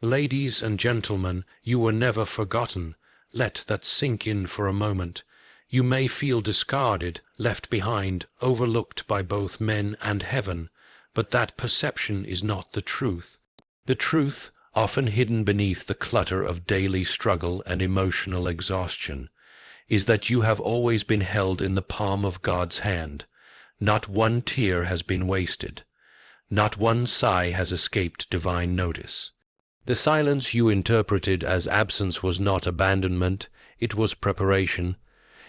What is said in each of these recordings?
Ladies and gentlemen, you were never forgotten. Let that sink in for a moment. You may feel discarded, left behind, overlooked by both men and heaven, but that perception is not the truth. The truth, often hidden beneath the clutter of daily struggle and emotional exhaustion, is that you have always been held in the palm of God's hand. Not one tear has been wasted. Not one sigh has escaped divine notice. The silence you interpreted as absence was not abandonment, it was preparation.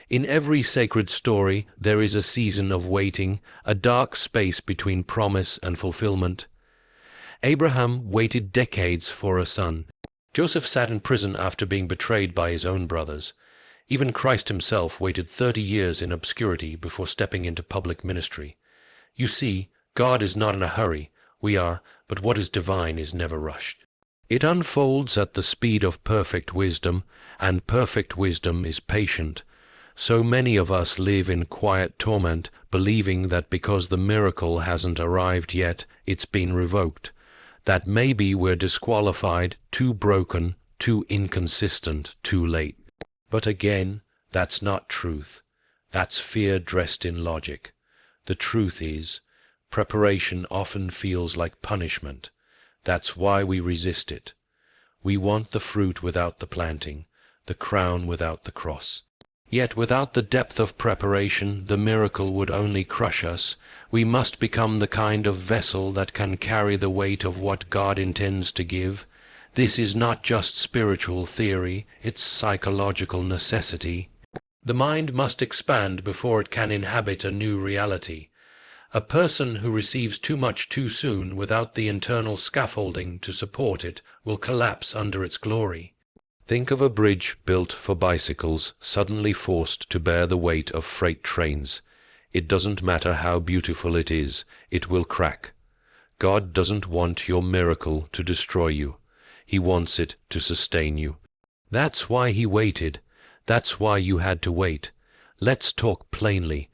In every sacred story there is a season of waiting, a dark space between promise and fulfillment. Abraham waited decades for a son. Joseph sat in prison after being betrayed by his own brothers. Even Christ himself waited 30 years in obscurity before stepping into public ministry. You see, God is not in a hurry. We are, but what is divine is never rushed. It unfolds at the speed of perfect wisdom, and perfect wisdom is patient. So many of us live in quiet torment, believing that because the miracle hasn't arrived yet, it's been revoked. That maybe we're disqualified, too broken, too inconsistent, too late. But again, that's not truth. That's fear dressed in logic. The truth is, preparation often feels like punishment. That's why we resist it. We want the fruit without the planting, the crown without the cross. Yet without the depth of preparation, the miracle would only crush us. We must become the kind of vessel that can carry the weight of what God intends to give. This is not just spiritual theory, it's psychological necessity. The mind must expand before it can inhabit a new reality. A person who receives too much too soon without the internal scaffolding to support it will collapse under its glory. Think of a bridge built for bicycles suddenly forced to bear the weight of freight trains. It doesn't matter how beautiful it is, it will crack. God doesn't want your miracle to destroy you. He wants it to sustain you. That's why he waited. That's why you had to wait. Let's talk plainly.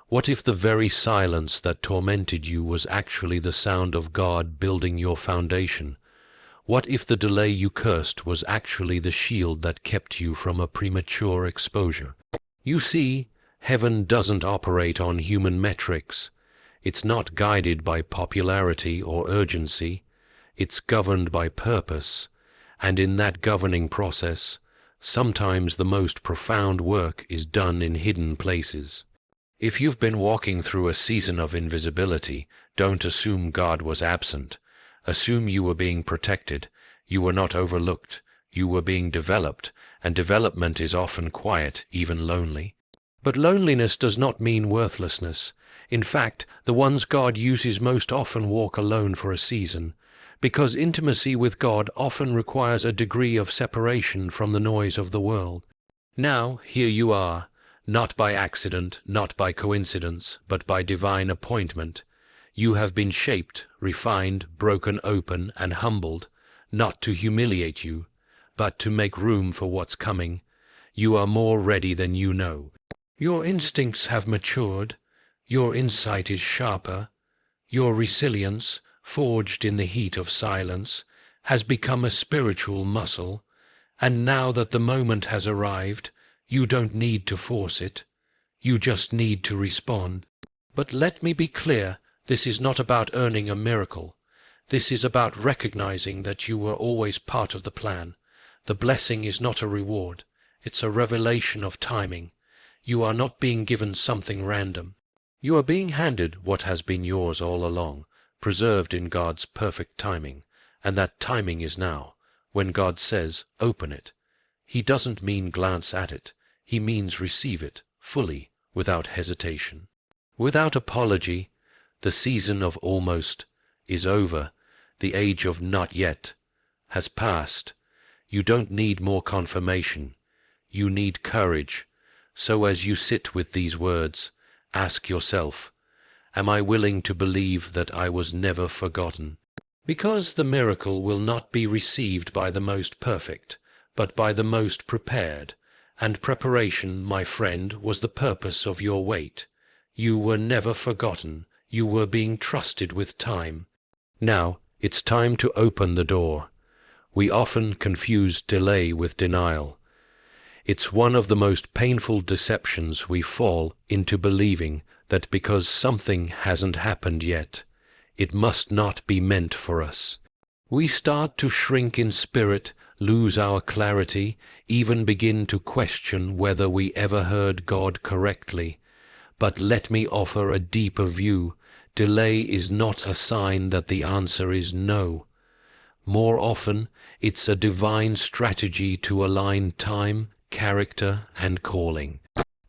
What if the very silence that tormented you was actually the sound of God building your foundation? What if the delay you cursed was actually the shield that kept you from a premature exposure? You see, heaven doesn't operate on human metrics. It's not guided by popularity or urgency. It's governed by purpose, and in that governing process, sometimes the most profound work is done in hidden places. If you've been walking through a season of invisibility, don't assume God was absent. Assume you were being protected. You were not overlooked. You were being developed, and development is often quiet, even lonely. But loneliness does not mean worthlessness. In fact, the ones God uses most often walk alone for a season, because intimacy with God often requires a degree of separation from the noise of the world. Now, here you are. Not by accident, not by coincidence, but by divine appointment. You have been shaped, refined, broken open, and humbled, not to humiliate you, but to make room for what's coming. You are more ready than you know. Your instincts have matured. Your insight is sharper. Your resilience, forged in the heat of silence, has become a spiritual muscle. And now that the moment has arrived, you don't need to force it. You just need to respond. But let me be clear, this is not about earning a miracle. This is about recognizing that you were always part of the plan. The blessing is not a reward. It's a revelation of timing. You are not being given something random. You are being handed what has been yours all along, preserved in God's perfect timing. And that timing is now. When God says, open it, He doesn't mean glance at it. He means receive it, fully, without hesitation. Without apology. The season of almost is over. The age of not yet has passed. You don't need more confirmation. You need courage. So as you sit with these words, ask yourself, am I willing to believe that I was never forgotten? Because the miracle will not be received by the most perfect, but by the most prepared. And preparation, my friend, was the purpose of your wait. You were never forgotten. You were being trusted with time. Now, it's time to open the door. We often confuse delay with denial. It's one of the most painful deceptions we fall into, believing that because something hasn't happened yet, it must not be meant for us. We start to shrink in spirit, lose our clarity, even begin to question whether we ever heard God correctly. But let me offer a deeper view. Delay is not a sign that the answer is no. More often, it's a divine strategy to align time, character, and calling.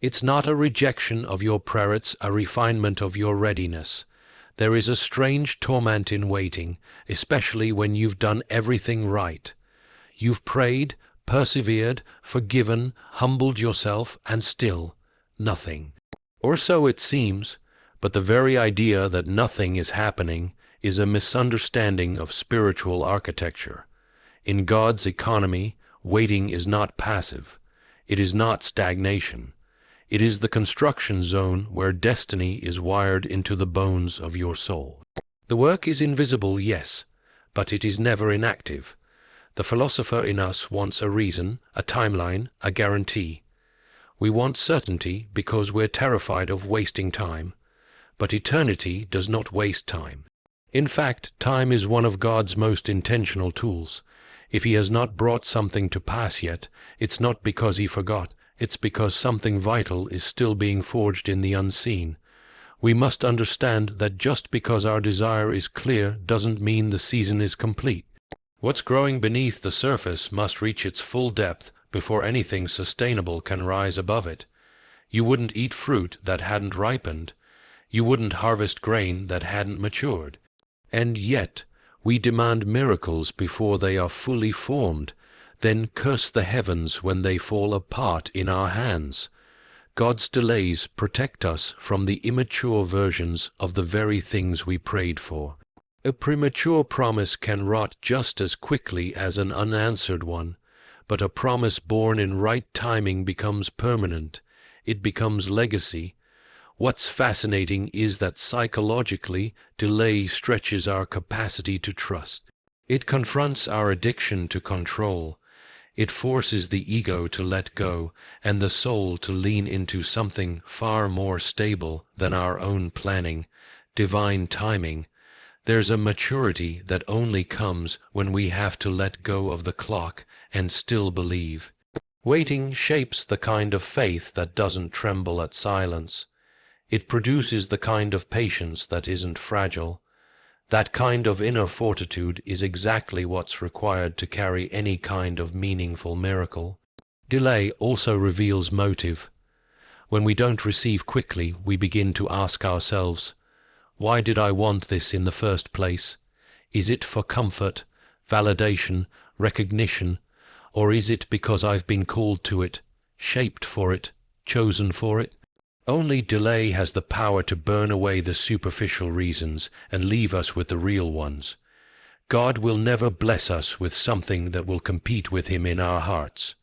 It's not a rejection of your prayer, it's a refinement of your readiness. There is a strange torment in waiting, especially when you've done everything right. You've prayed, persevered, forgiven, humbled yourself, and still nothing. Or so it seems, but the very idea that nothing is happening is a misunderstanding of spiritual architecture. In God's economy, waiting is not passive. It is not stagnation. It is the construction zone where destiny is wired into the bones of your soul. The work is invisible, yes, but it is never inactive. The philosopher in us wants a reason, a timeline, a guarantee. We want certainty because we're terrified of wasting time. But eternity does not waste time. In fact, time is one of God's most intentional tools. If He has not brought something to pass yet, it's not because He forgot. It's because something vital is still being forged in the unseen. We must understand that just because our desire is clear doesn't mean the season is complete. What's growing beneath the surface must reach its full depth before anything sustainable can rise above it. You wouldn't eat fruit that hadn't ripened. You wouldn't harvest grain that hadn't matured. And yet, we demand miracles before they are fully formed, then curse the heavens when they fall apart in our hands. God's delays protect us from the immature versions of the very things we prayed for. A premature promise can rot just as quickly as an unanswered one, but a promise born in right timing becomes permanent. It becomes legacy. What's fascinating is that psychologically, delay stretches our capacity to trust. It confronts our addiction to control. It forces the ego to let go and the soul to lean into something far more stable than our own planning, divine timing. There's a maturity that only comes when we have to let go of the clock and still believe. Waiting shapes the kind of faith that doesn't tremble at silence. It produces the kind of patience that isn't fragile. That kind of inner fortitude is exactly what's required to carry any kind of meaningful miracle. Delay also reveals motive. When we don't receive quickly, we begin to ask ourselves, why did I want this in the first place? Is it for comfort, validation, recognition, or is it because I've been called to it, shaped for it, chosen for it? Only delay has the power to burn away the superficial reasons and leave us with the real ones. God will never bless us with something that will compete with Him in our hearts.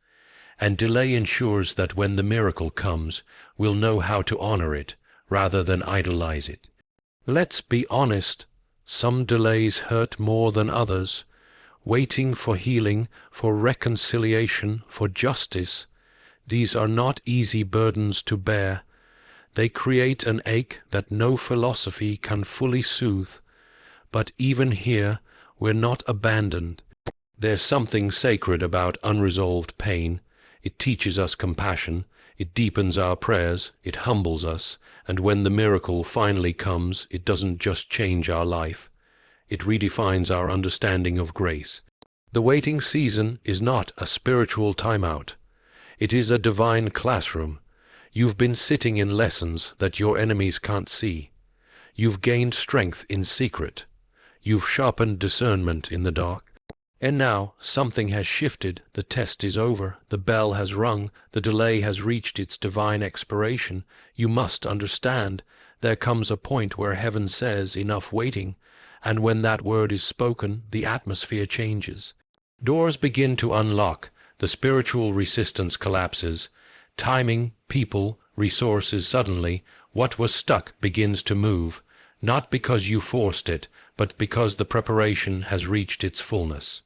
And delay ensures that when the miracle comes, we'll know how to honor it rather than idolize it. Let's be honest, some delays hurt more than others. Waiting for healing, for reconciliation, for justice, these are not easy burdens to bear. They create an ache that no philosophy can fully soothe. But even here, we're not abandoned. There's something sacred about unresolved pain. It teaches us compassion, it deepens our prayers, it humbles us, and when the miracle finally comes, it doesn't just change our life. It redefines our understanding of grace. The waiting season is not a spiritual timeout. It is a divine classroom. You've been sitting in lessons that your enemies can't see. You've gained strength in secret. You've sharpened discernment in the dark. And now something has shifted, the test is over, the bell has rung, the delay has reached its divine expiration. You must understand, there comes a point where heaven says enough waiting, and when that word is spoken, the atmosphere changes. Doors begin to unlock, the spiritual resistance collapses. Timing, people, resources, suddenly, what was stuck begins to move, not because you forced it, but because the preparation has reached its fullness.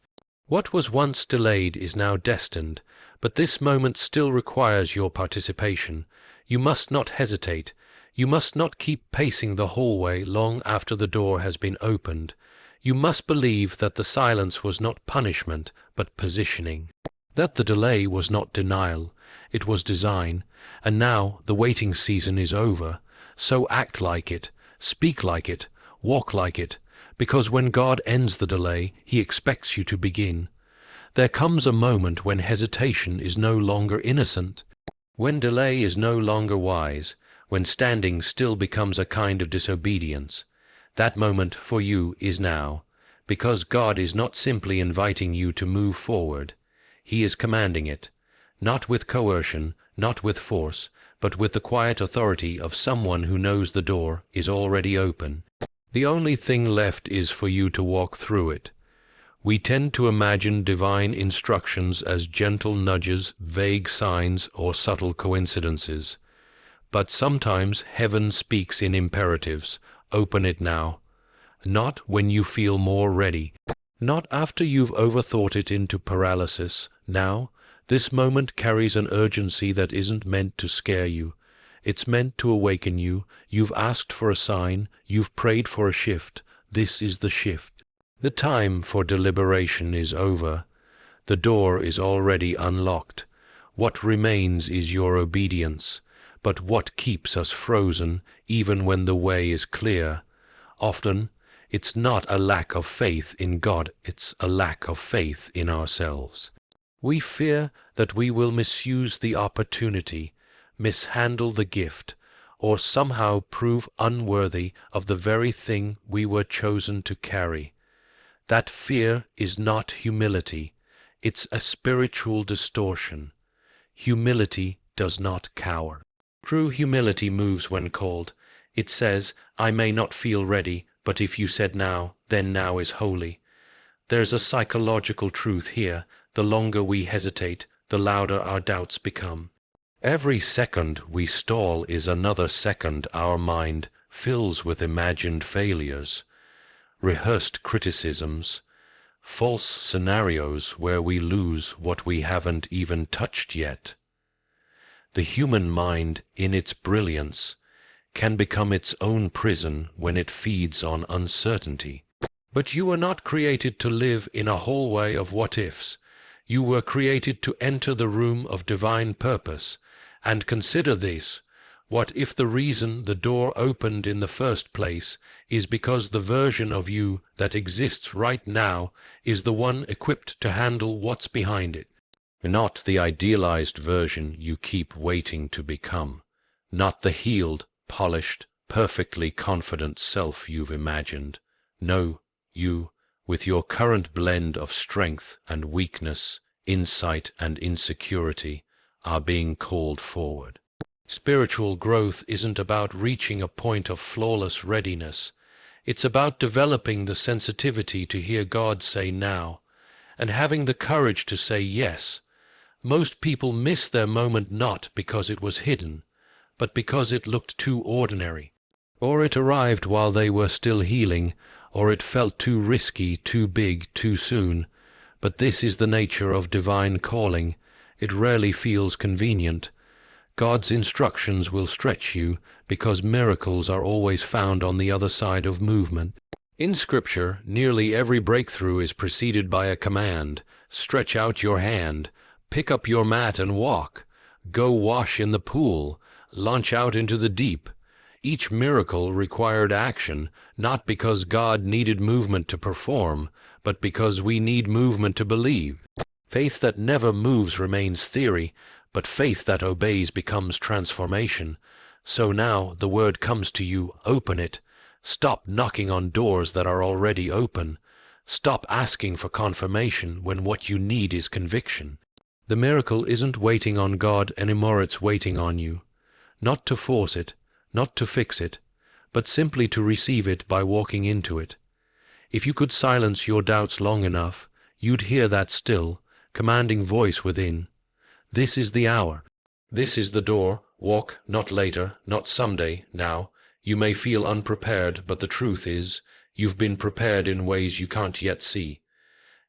What was once delayed is now destined, but this moment still requires your participation. You must not hesitate. You must not keep pacing the hallway long after the door has been opened. You must believe that the silence was not punishment, but positioning. That the delay was not denial, it was design. And now the waiting season is over. So act like it, speak like it, walk like it, because when God ends the delay, He expects you to begin. There comes a moment when hesitation is no longer innocent, when delay is no longer wise, when standing still becomes a kind of disobedience. That moment for you is now, because God is not simply inviting you to move forward. He is commanding it, not with coercion, not with force, but with the quiet authority of someone who knows the door is already open. The only thing left is for you to walk through it. We tend to imagine divine instructions as gentle nudges, vague signs, or subtle coincidences. But sometimes heaven speaks in imperatives. Open it now. Not when you feel more ready. Not after you've overthought it into paralysis. Now, this moment carries an urgency that isn't meant to scare you. It's meant to awaken you. You've asked for a sign. You've prayed for a shift. This is the shift. The time for deliberation is over. The door is already unlocked. What remains is your obedience. But what keeps us frozen, even when the way is clear? Often, it's not a lack of faith in God, it's a lack of faith in ourselves. We fear that we will misuse the opportunity, mishandle the gift, or somehow prove unworthy of the very thing we were chosen to carry. That fear is not humility, it's a spiritual distortion. Humility does not cower. True humility moves when called. It says, I may not feel ready, but if you said now, then now is holy. There's a psychological truth here. The longer we hesitate, the louder our doubts become. Every second we stall is another second our mind fills with imagined failures, rehearsed criticisms, false scenarios where we lose what we haven't even touched yet. The human mind, in its brilliance, can become its own prison when it feeds on uncertainty. But you were not created to live in a hallway of what-ifs. You were created to enter the room of divine purpose. And consider this: what if the reason the door opened in the first place is because the version of you that exists right now is the one equipped to handle what's behind it? Not the idealized version you keep waiting to become, not the healed, polished, perfectly confident self you've imagined. No, you, with your current blend of strength and weakness, insight and insecurity, are being called forward. Spiritual growth isn't about reaching a point of flawless readiness. It's about developing the sensitivity to hear God say now, and having the courage to say yes. Most people miss their moment not because it was hidden, but because it looked too ordinary, or it arrived while they were still healing, or it felt too risky, too big, too soon. But this is the nature of divine calling. It rarely feels convenient. God's instructions will stretch you because miracles are always found on the other side of movement. In Scripture, nearly every breakthrough is preceded by a command. Stretch out your hand, pick up your mat and walk, go wash in the pool, launch out into the deep. Each miracle required action, not because God needed movement to perform, but because we need movement to believe. Faith that never moves remains theory, but faith that obeys becomes transformation. So now the word comes to you, open it. Stop knocking on doors that are already open. Stop asking for confirmation when what you need is conviction. The miracle isn't waiting on God anymore, it's waiting on you. Not to force it, not to fix it, but simply to receive it by walking into it. If you could silence your doubts long enough, you'd hear that still, commanding voice within. This is the hour. This is the door. Walk, not later, not someday, now. You may feel unprepared, but the truth is, you've been prepared in ways you can't yet see.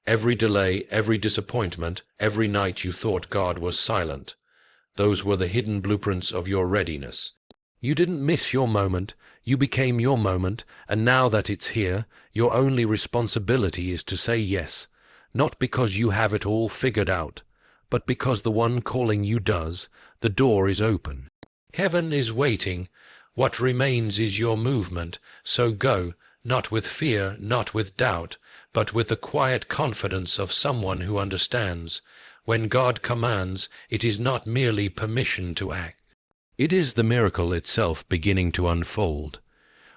Every delay, every disappointment, every night you thought God was silent. Those were the hidden blueprints of your readiness. You didn't miss your moment, you became your moment, and now that it's here, your only responsibility is to say yes, not because you have it all figured out, but because the one calling you does. The door is open. Heaven is waiting. What remains is your movement, so go, not with fear, not with doubt, but with the quiet confidence of someone who understands. When God commands, it is not merely permission to act. It is the miracle itself beginning to unfold.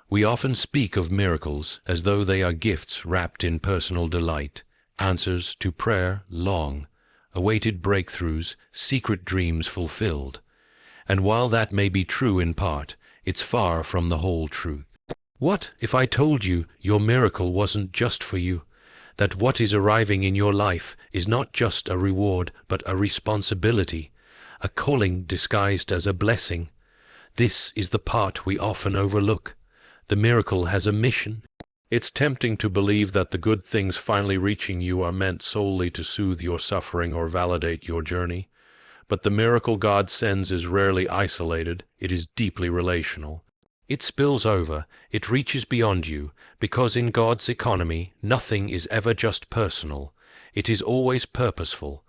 We often speak of miracles as though they are gifts wrapped in personal delight, answers to prayer long, awaited breakthroughs, secret dreams fulfilled. And while that may be true in part, it's far from the whole truth. What if I told you your miracle wasn't just for you, that what is arriving in your life is not just a reward but a responsibility, a calling disguised as a blessing? This is the part we often overlook. The miracle has a mission. It's tempting to believe that the good things finally reaching you are meant solely to soothe your suffering or validate your journey. But the miracle God sends is rarely isolated, it is deeply relational. It spills over, it reaches beyond you, because in God's economy, nothing is ever just personal. It is always purposeful.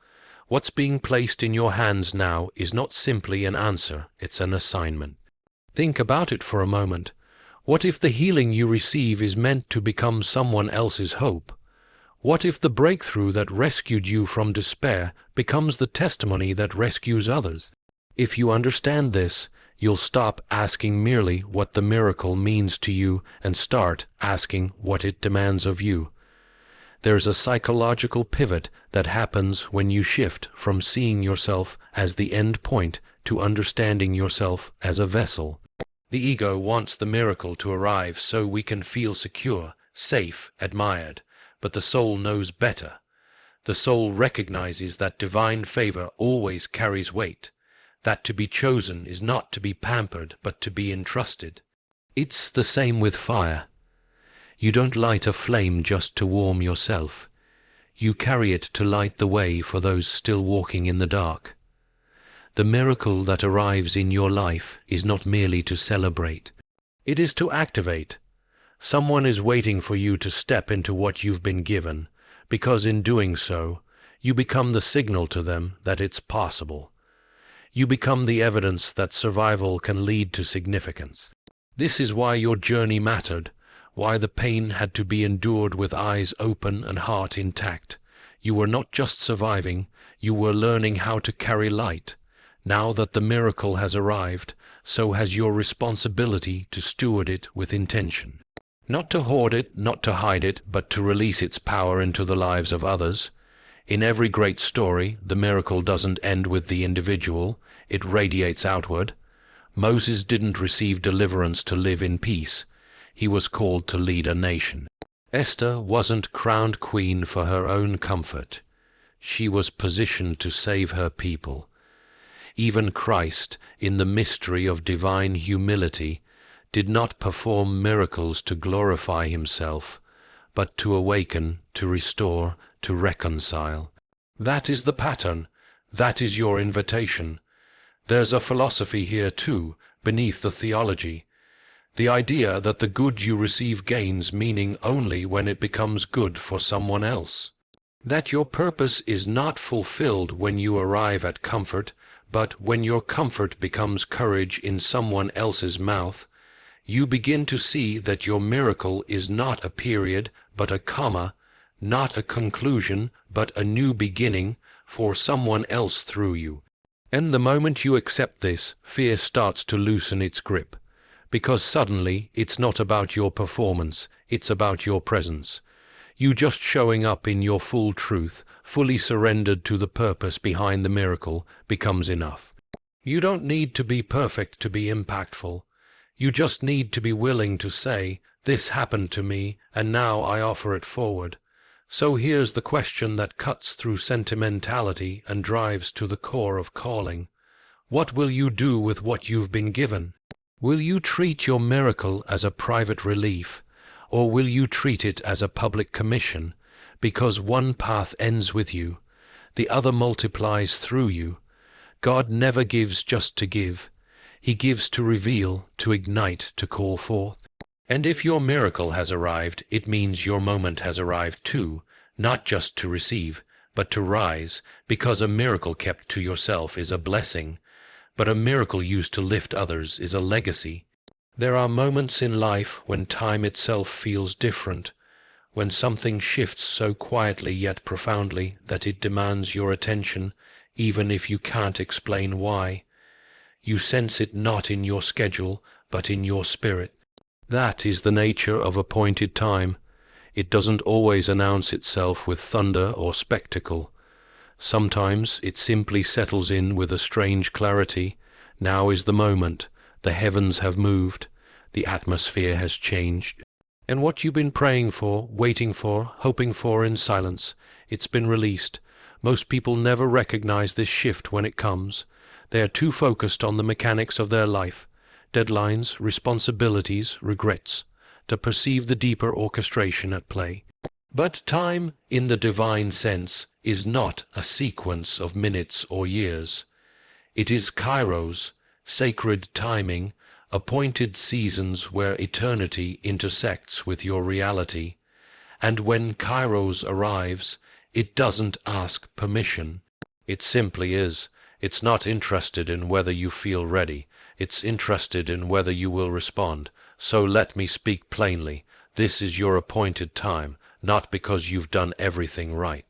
What's being placed in your hands now is not simply an answer, it's an assignment. Think about it for a moment. What if the healing you receive is meant to become someone else's hope? What if the breakthrough that rescued you from despair becomes the testimony that rescues others? If you understand this, you'll stop asking merely what the miracle means to you and start asking what it demands of you. There's a psychological pivot that happens when you shift from seeing yourself as the end point to understanding yourself as a vessel. The ego wants the miracle to arrive so we can feel secure, safe, admired, but the soul knows better. The soul recognizes that divine favor always carries weight, that to be chosen is not to be pampered but to be entrusted. It's the same with fire. You don't light a flame just to warm yourself. You carry it to light the way for those still walking in the dark. The miracle that arrives in your life is not merely to celebrate. It is to activate. Someone is waiting for you to step into what you've been given, because in doing so, you become the signal to them that it's possible. You become the evidence that survival can lead to significance. This is why your journey mattered, why the pain had to be endured with eyes open and heart intact. You were not just surviving, you were learning how to carry light. Now that the miracle has arrived, so has your responsibility to steward it with intention. Not to hoard it, not to hide it, but to release its power into the lives of others. In every great story, the miracle doesn't end with the individual, it radiates outward. Moses didn't receive deliverance to live in peace. He was called to lead a nation. Esther wasn't crowned queen for her own comfort. She was positioned to save her people. Even Christ, in the mystery of divine humility, did not perform miracles to glorify himself, but to awaken, to restore, to reconcile. That is the pattern. That is your invitation. There's a philosophy here too, beneath the theology. The idea that the good you receive gains meaning only when it becomes good for someone else. That your purpose is not fulfilled when you arrive at comfort, but when your comfort becomes courage in someone else's mouth. You begin to see that your miracle is not a period, but a comma, not a conclusion, but a new beginning for someone else through you. And the moment you accept this, fear starts to loosen its grip, because suddenly it's not about your performance, it's about your presence. You just showing up in your full truth, fully surrendered to the purpose behind the miracle, becomes enough. You don't need to be perfect to be impactful. You just need to be willing to say, "This happened to me, and now I offer it forward." So here's the question that cuts through sentimentality and drives to the core of calling. What will you do with what you've been given? Will you treat your miracle as a private relief, or will you treat it as a public commission? because one path ends with you, the other multiplies through you. God never gives just to give. He gives to reveal, to ignite, to call forth. And if your miracle has arrived, it means your moment has arrived too, not just to receive, but to rise, because a miracle kept to yourself is a blessing, but a miracle used to lift others is a legacy. There are moments in life when time itself feels different, when something shifts so quietly yet profoundly that it demands your attention, even if you can't explain why. You sense it not in your schedule, but in your spirit. That is the nature of appointed time. It doesn't always announce itself with thunder or spectacle. Sometimes it simply settles in with a strange clarity. Now is the moment. The heavens have moved. The atmosphere has changed. And what you've been praying for, waiting for, hoping for in silence, it's been released. Most people never recognize this shift when it comes. They are too focused on the mechanics of their life, deadlines, responsibilities, regrets, to perceive the deeper orchestration at play. But time, in the divine sense, is not a sequence of minutes or years. It is kairos, sacred timing, appointed seasons where eternity intersects with your reality. And when kairos arrives, it doesn't ask permission. It simply is. It's not interested in whether you feel ready. It's interested in whether you will respond. So let me speak plainly. This is your appointed time, not because you've done everything right.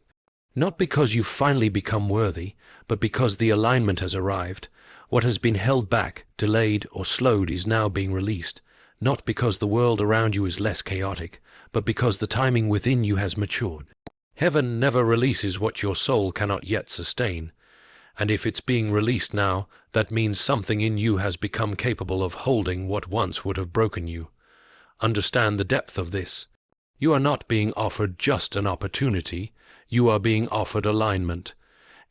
Not because you've finally become worthy, but because the alignment has arrived. What has been held back, delayed, or slowed is now being released. Not because the world around you is less chaotic, but because the timing within you has matured. Heaven never releases what your soul cannot yet sustain. And if it's being released now, that means something in you has become capable of holding what once would have broken you. Understand the depth of this. You are not being offered just an opportunity. You are being offered alignment.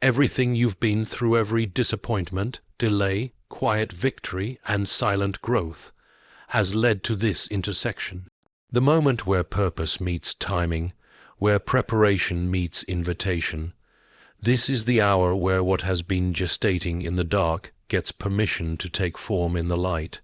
Everything you've been through, every disappointment, delay, quiet victory, and silent growth, has led to this intersection. The moment where purpose meets timing, where preparation meets invitation. This is the hour where what has been gestating in the dark gets permission to take form in the light.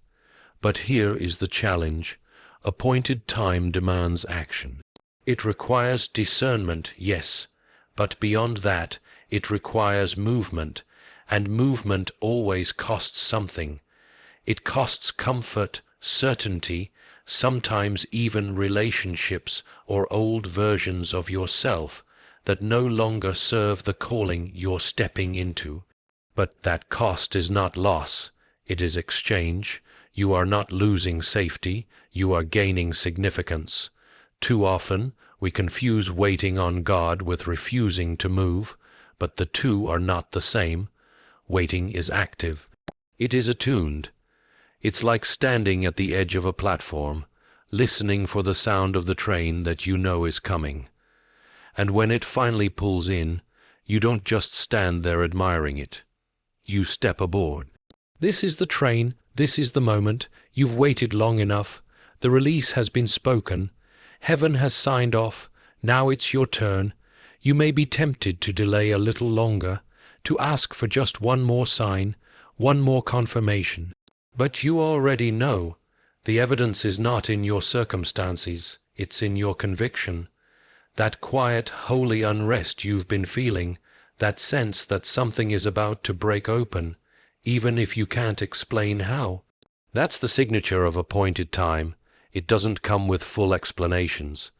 But here is the challenge. Appointed time demands action. It requires discernment, yes, but beyond that, it requires movement, and movement always costs something. It costs comfort, certainty, sometimes even relationships or old versions of yourself that no longer serve the calling you're stepping into. But that cost is not loss, it is exchange. You are not losing safety, you are gaining significance. Too often, we confuse waiting on God with refusing to move, but the two are not the same. Waiting is active. It is attuned. It's like standing at the edge of a platform, listening for the sound of the train that you know is coming. And when it finally pulls in, you don't just stand there admiring it. You step aboard. This is the train, this is the moment, you've waited long enough, the release has been spoken, heaven has signed off, now it's your turn. You may be tempted to delay a little longer, to ask for just one more sign, one more confirmation. But you already know. The evidence is not in your circumstances, it's in your conviction. That quiet, holy unrest you've been feeling, that sense that something is about to break open, even if you can't explain how. That's the signature of appointed time. It doesn't come with full explanations.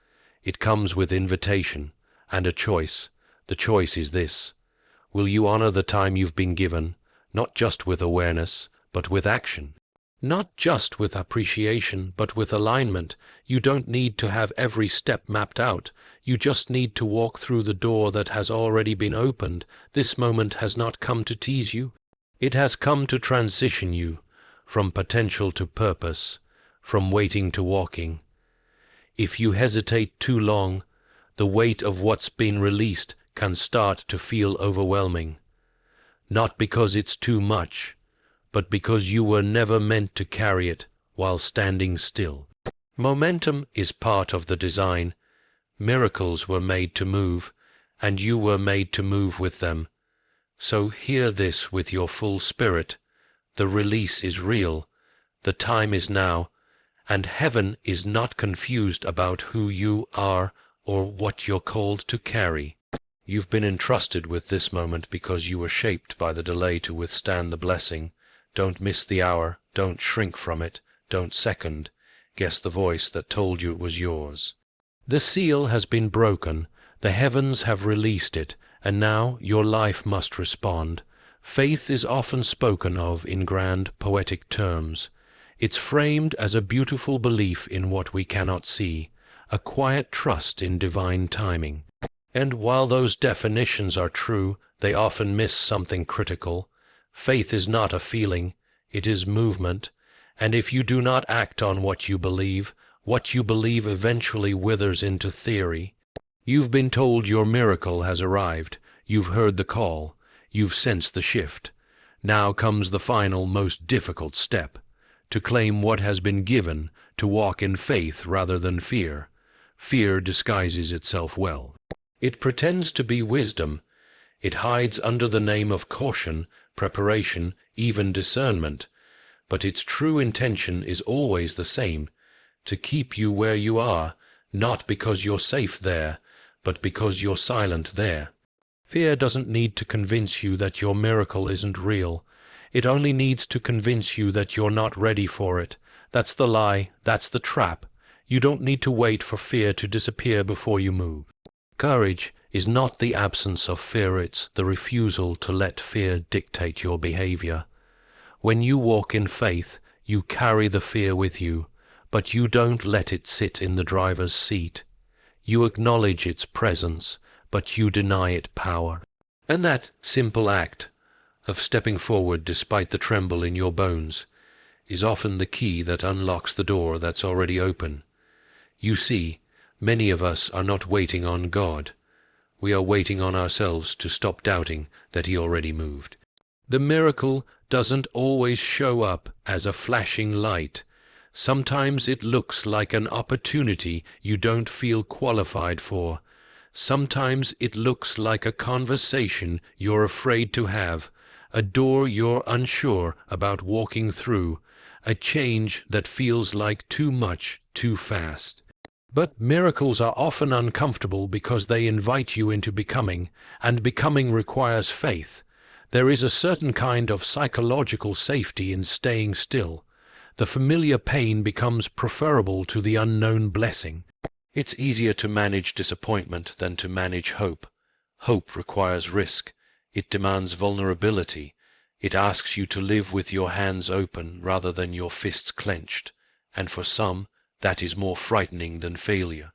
It comes with invitation and a choice. The choice is this. Will you honor the time you've been given, not just with awareness, but with action? Not just with appreciation, but with alignment. You don't need to have every step mapped out. You just need to walk through the door that has already been opened. This moment has not come to tease you. It has come to transition you from potential to purpose, from waiting to walking. If you hesitate too long, the weight of what's been released can start to feel overwhelming. Not because it's too much, but because you were never meant to carry it while standing still. Momentum is part of the design, Miracles were made to move, and you were made to move with them. So hear this with your full spirit. The release is real. The time is now, and heaven is not confused about who you are or what you're called to carry. You've been entrusted with this moment because you were shaped by the delay to withstand the blessing. Don't miss the hour. Don't shrink from it. Don't second guess the voice that told you it was yours. The seal has been broken. The heavens have released it, and now your life must respond. Faith is often spoken of in grand poetic terms. It's framed as a beautiful belief in what we cannot see, a quiet trust in divine timing. And while those definitions are true, they often miss something critical. Faith is not a feeling, it is movement, and if you do not act on what you believe eventually withers into theory. You've been told your miracle has arrived, you've heard the call, you've sensed the shift. Now comes the final, most difficult step, to claim what has been given, to walk in faith rather than fear. Fear disguises itself well. It pretends to be wisdom. It hides under the name of caution, preparation, even discernment. But its true intention is always the same, to keep you where you are, not because you're safe there, but because you're silent there. Fear doesn't need to convince you that your miracle isn't real. It only needs to convince you that you're not ready for it. That's the lie, that's the trap. You don't need to wait for fear to disappear before you move. Courage is not the absence of fear, it's the refusal to let fear dictate your behavior. When you walk in faith, you carry the fear with you, but you don't let it sit in the driver's seat. You acknowledge its presence, but you deny it power. And that simple act of stepping forward despite the tremble in your bones is often the key that unlocks the door that's already open. You see, many of us are not waiting on God. We are waiting on ourselves to stop doubting that He already moved. The miracle doesn't always show up as a flashing light. Sometimes it looks like an opportunity you don't feel qualified for. Sometimes it looks like a conversation you're afraid to have, a door you're unsure about walking through, a change that feels like too much, too fast. But miracles are often uncomfortable because they invite you into becoming, and becoming requires faith. There is a certain kind of psychological safety in staying still. The familiar pain becomes preferable to the unknown blessing. It's easier to manage disappointment than to manage hope. Hope requires risk. It demands vulnerability. It asks you to live with your hands open rather than your fists clenched. And for some, that is more frightening than failure.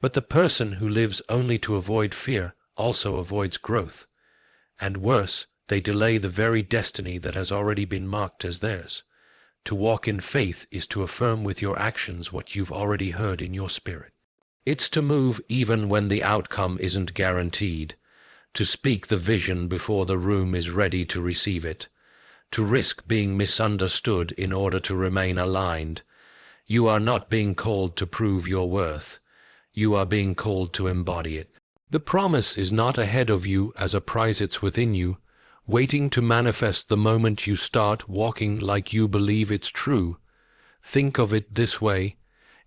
But the person who lives only to avoid fear also avoids growth. And worse, they delay the very destiny that has already been marked as theirs. To walk in faith is to affirm with your actions what you've already heard in your spirit. It's to move even when the outcome isn't guaranteed, to speak the vision before the room is ready to receive it, to risk being misunderstood in order to remain aligned. You are not being called to prove your worth. You are being called to embody it. The promise is not ahead of you as a prize, it's within you, waiting to manifest the moment you start walking like you believe it's true. Think of it this way.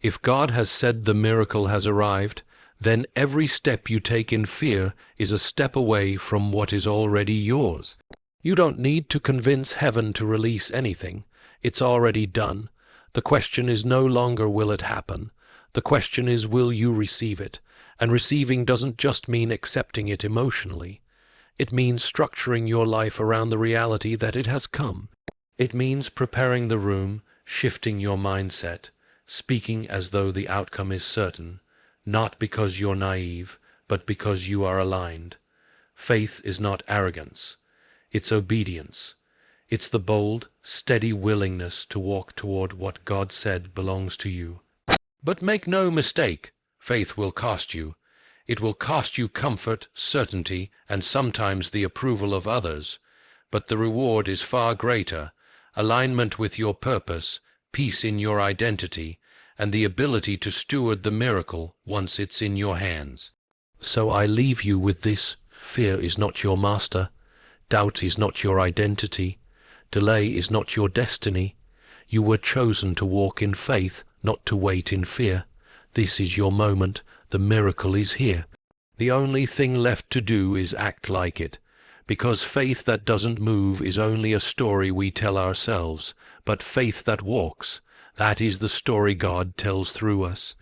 If God has said the miracle has arrived, then every step you take in fear is a step away from what is already yours. You don't need to convince heaven to release anything. It's already done. The question is no longer will it happen. The question is will you receive it? And receiving doesn't just mean accepting it emotionally. It means structuring your life around the reality that it has come. It means preparing the room, shifting your mindset, speaking as though the outcome is certain, not because you're naive, but because you are aligned. Faith is not arrogance. It's obedience. It's the bold, steady willingness to walk toward what God said belongs to you. But make no mistake, faith will cost you. It will cost you comfort, certainty, and sometimes the approval of others. But the reward is far greater: alignment with your purpose, peace in your identity, and the ability to steward the miracle once it's in your hands. So I leave you with this: fear is not your master, doubt is not your identity, delay is not your destiny. You were chosen to walk in faith, not to wait in fear. This is your moment, the miracle is here. The only thing left to do is act like it, because faith that doesn't move is only a story we tell ourselves, but faith that walks, that is the story God tells through us.